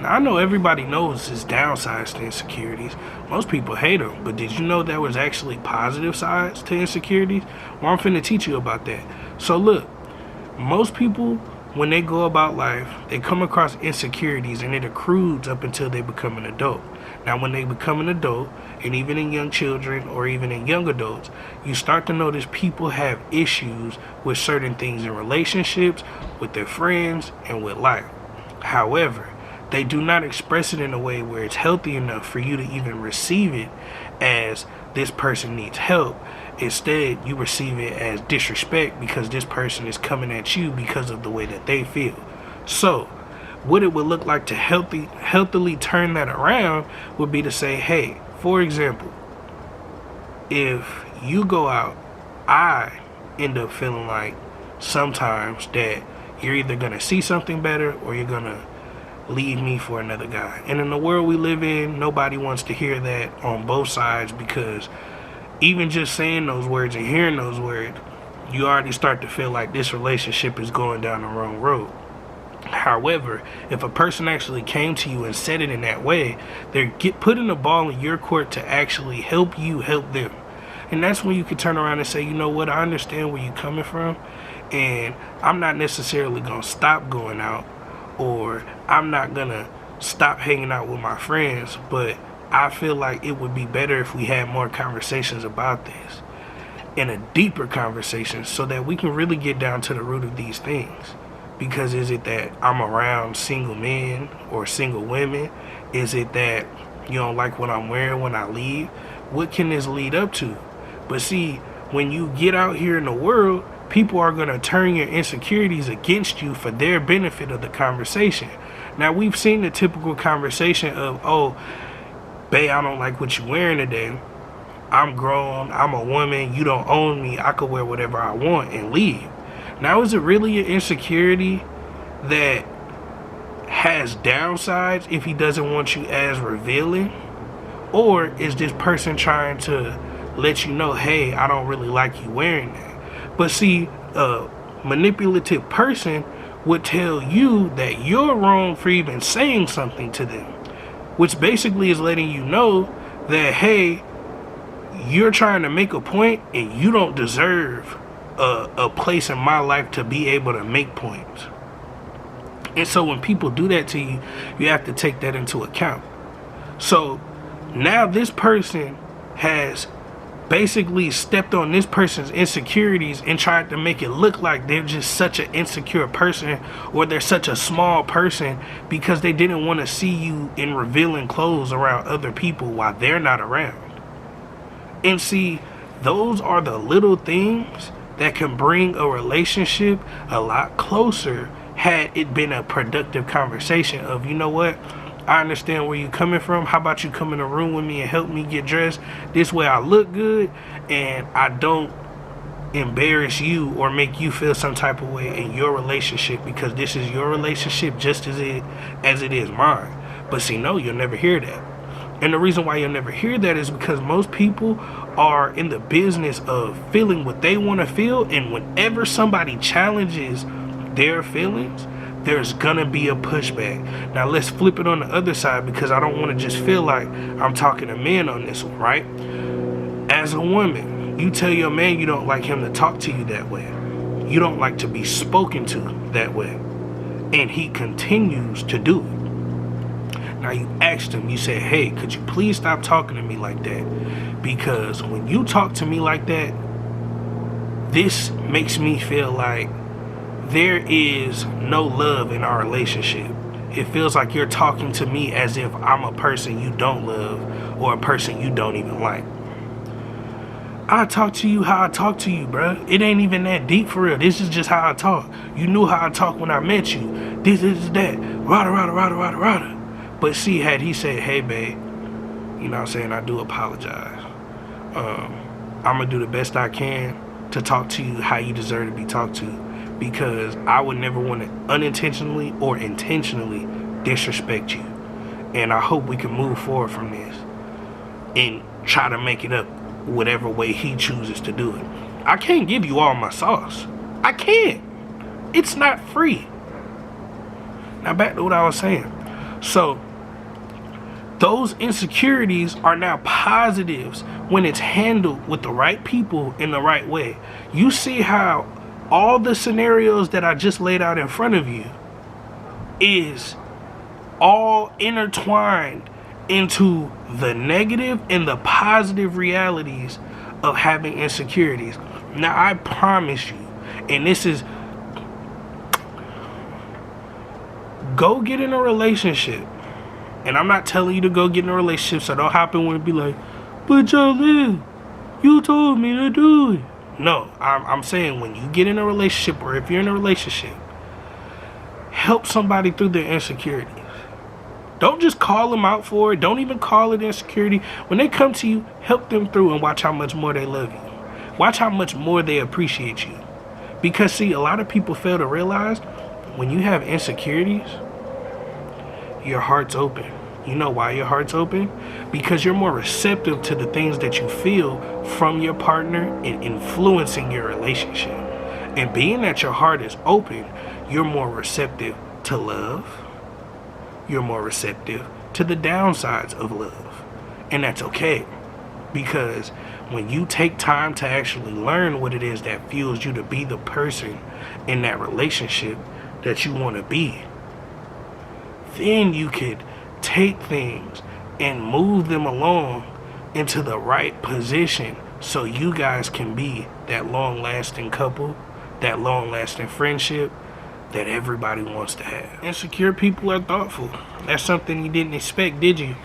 Now, I know everybody knows there's downsides to insecurities. Most people hate them, but did you know there was actually positive sides to insecurities? Well, I'm finna teach you about that. So look, most people, when they go about life, they come across insecurities and it accrues up until they become an adult. Now, when they become an adult, and even in young children or even in young adults, you start to notice people have issues with certain things in relationships, with their friends, and with life. However, they do not express it in a way where it's healthy enough for you to even receive it as this person needs help. Instead, you receive it as disrespect because this person is coming at you because of the way that they feel. So, what it would look like to healthily turn that around would be to say, hey, for example, if you go out, I end up feeling like sometimes that you're either going to see something better or you're going to leave me for another guy. And in the world we live in, nobody wants to hear that on both sides, because even just saying those words and hearing those words, you already start to feel like this relationship is going down the wrong road. However, if a person actually came to you and said it in that way, they're putting the ball in your court to actually help you help them. And that's when you can turn around and say, you know what, I understand where you're coming from, and I'm not necessarily going to stop going out, or I'm not going to stop hanging out with my friends, but I feel like it would be better if we had more conversations about this, and a deeper conversation, so that we can really get down to the root of these things. Because is it that I'm around single men or single women? Is it that you don't like what I'm wearing when I leave? What can this lead up to? But see, when you get out here in the world, people are going to turn your insecurities against you for their benefit of the conversation. Now, we've seen the typical conversation of, oh, babe, I don't like what you're wearing today. I'm grown, I'm a woman, you don't own me, I could wear whatever I want and leave. Now, is it really an insecurity that has downsides if he doesn't want you as revealing? Or is this person trying to let you know, hey, I don't really like you wearing that? But see, a manipulative person would tell you that you're wrong for even saying something to them, which basically is letting you know that, hey, you're trying to make a point and you don't deserve a place in my life to be able to make points. And so when people do that to you, you have to take that into account. So now this person has basically stepped on this person's insecurities and tried to make it look like they're just such an insecure person, or they're such a small person because they didn't want to see you in revealing clothes around other people while they're not around. And see, those are the little things that can bring a relationship a lot closer had it been a productive conversation of, you know what, I understand where you're coming from. How about you come in the room with me and help me get dressed? This way I look good and I don't embarrass you or make you feel some type of way in your relationship, because this is your relationship just as it is mine. But see, no, you'll never hear that. And the reason why you'll never hear that is because most people are in the business of feeling what they want to feel, and whenever somebody challenges their feelings, there's gonna be a pushback. Now let's flip it on the other side, because I don't want to just feel like I'm talking to men on this one, right? As a woman, you tell your man you don't like him to talk to you that way. You don't like to be spoken to that way. And he continues to do it. Now you asked him, you said, hey, could you please stop talking to me like that? Because when you talk to me like that, this makes me feel like there is no love in our relationship. It feels like you're talking to me as if I'm a person you don't love or a person you don't even like. I talk to you how I talk to you, bruh. It ain't even that deep for real. This is just how I talk. You knew how I talk when I met you. This is that. Rada, rada, rada, rada, rada. But see, had he said, hey, babe, you know what I'm saying, I do apologize. I'm going to do the best I can to talk to you how you deserve to be talked to, because I would never want to unintentionally or intentionally disrespect you. And I hope we can move forward from this and try to make it up whatever way he chooses to do it. I can't give you all my sauce. I can't. It's not free. Now back to what I was saying. So those insecurities are now positives when it's handled with the right people in the right way. You see how all the scenarios that I just laid out in front of you is all intertwined into the negative and the positive realities of having insecurities. Now, I promise you, and this is, go get in a relationship. And I'm not telling you to go get in a relationship, so don't hop in and be like, but Jolene, you told me to do it. No, I'm saying when you get in a relationship, or if you're in a relationship, help somebody through their insecurities. Don't just call them out for it. Don't even call it insecurity. When they come to you, help them through and watch how much more they love you. Watch how much more they appreciate you. Because see, a lot of people fail to realize when you have insecurities, your heart's open. You know why your heart's open? Because you're more receptive to the things that you feel from your partner and influencing your relationship. And being that your heart is open, you're more receptive to love. You're more receptive to the downsides of love. And that's okay. Because when you take time to actually learn what it is that fuels you to be the person in that relationship that you want to be, then you could take things and move them along into the right position so you guys can be that long-lasting couple, that long-lasting friendship that everybody wants to have. Insecure people are thoughtful. That's something you didn't expect, did you?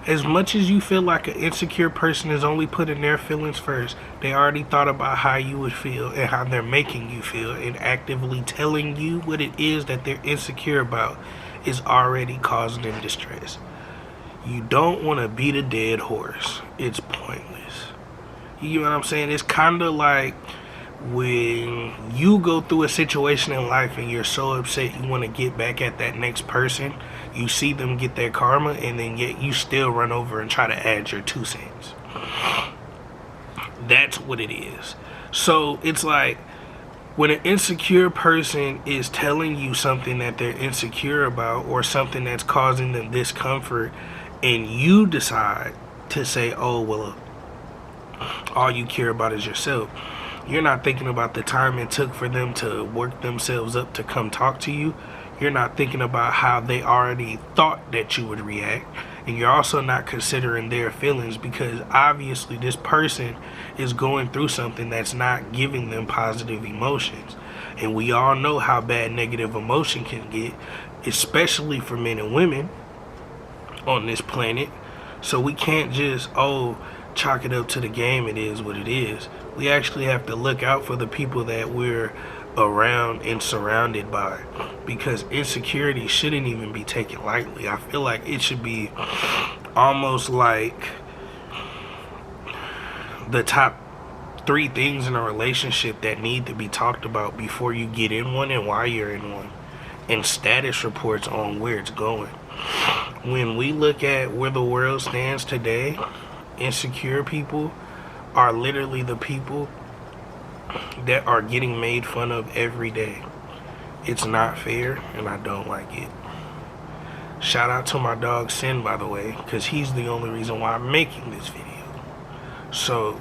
As much as you feel like an insecure person is only putting their feelings first, they already thought about how you would feel and how they're making you feel, and actively telling you what it is that they're insecure about is already causing them distress. You don't want to beat a dead horse. It's pointless. You know what I'm saying? It's kind of like when you go through a situation in life and you're so upset you want to get back at that next person. You see them get their karma, and then yet you still run over and try to add your 2 cents. That's what it is. So it's like when an insecure person is telling you something that they're insecure about, or something that's causing them discomfort, and you decide to say, oh, well, all you care about is yourself. You're not thinking about the time it took for them to work themselves up to come talk to you. You're not thinking about how they already thought that you would react. And you're also not considering their feelings, because obviously this person is going through something that's not giving them positive emotions. And we all know how bad negative emotion can get, especially for men and women on this planet. So we can't just, chalk it up to the game. It is what it is. We actually have to look out for the people that we're around and surrounded by, because insecurity shouldn't even be taken lightly. I feel like it should be almost like the top 3 things in a relationship that need to be talked about before you get in one and why you're in one, and status reports on where it's going. When we look at where the world stands today, insecure people are literally the people that are getting made fun of every day. It's not fair, and I don't like it. Shout out to my dog Sin, by the way, because he's the only reason why I'm making this video. So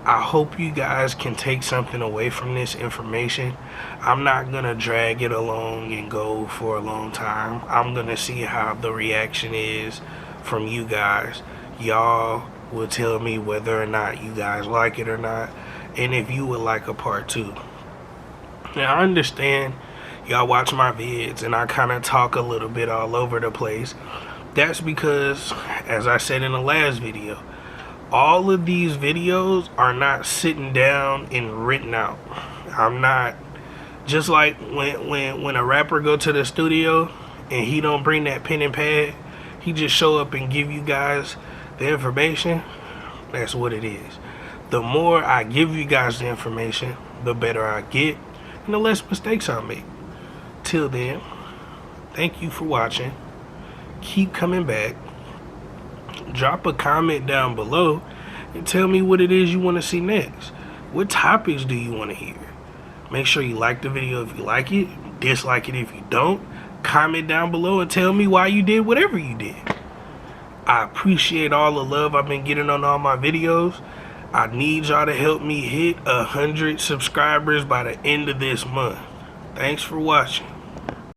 I hope you guys can take something away from this information. I'm not gonna drag it along and go for a long time. I'm gonna see how the reaction is from you guys. Y'all will tell me whether or not you guys like it or not, and if you would like a part 2. Now, I understand y'all watch my vids and I kind of talk a little bit all over the place. That's because, as I said in the last video, all of these videos are not sitting down and written out. I'm not, just like when a rapper go to the studio and he don't bring that pen and pad, he just show up and give you guys the information. That's what it is. The more I give you guys the information, the better I get, and the less mistakes I make. Till then, thank you for watching. Keep coming back. Drop a comment down below and tell me what it is you want to see next. What topics do you want to hear? Make sure you like the video if you like it, dislike it if you don't. comment down below and tell me why you did whatever you did. I appreciate all the love I've been getting on all my videos. I need y'all to help me hit 100 subscribers by the end of this month. Thanks for watching.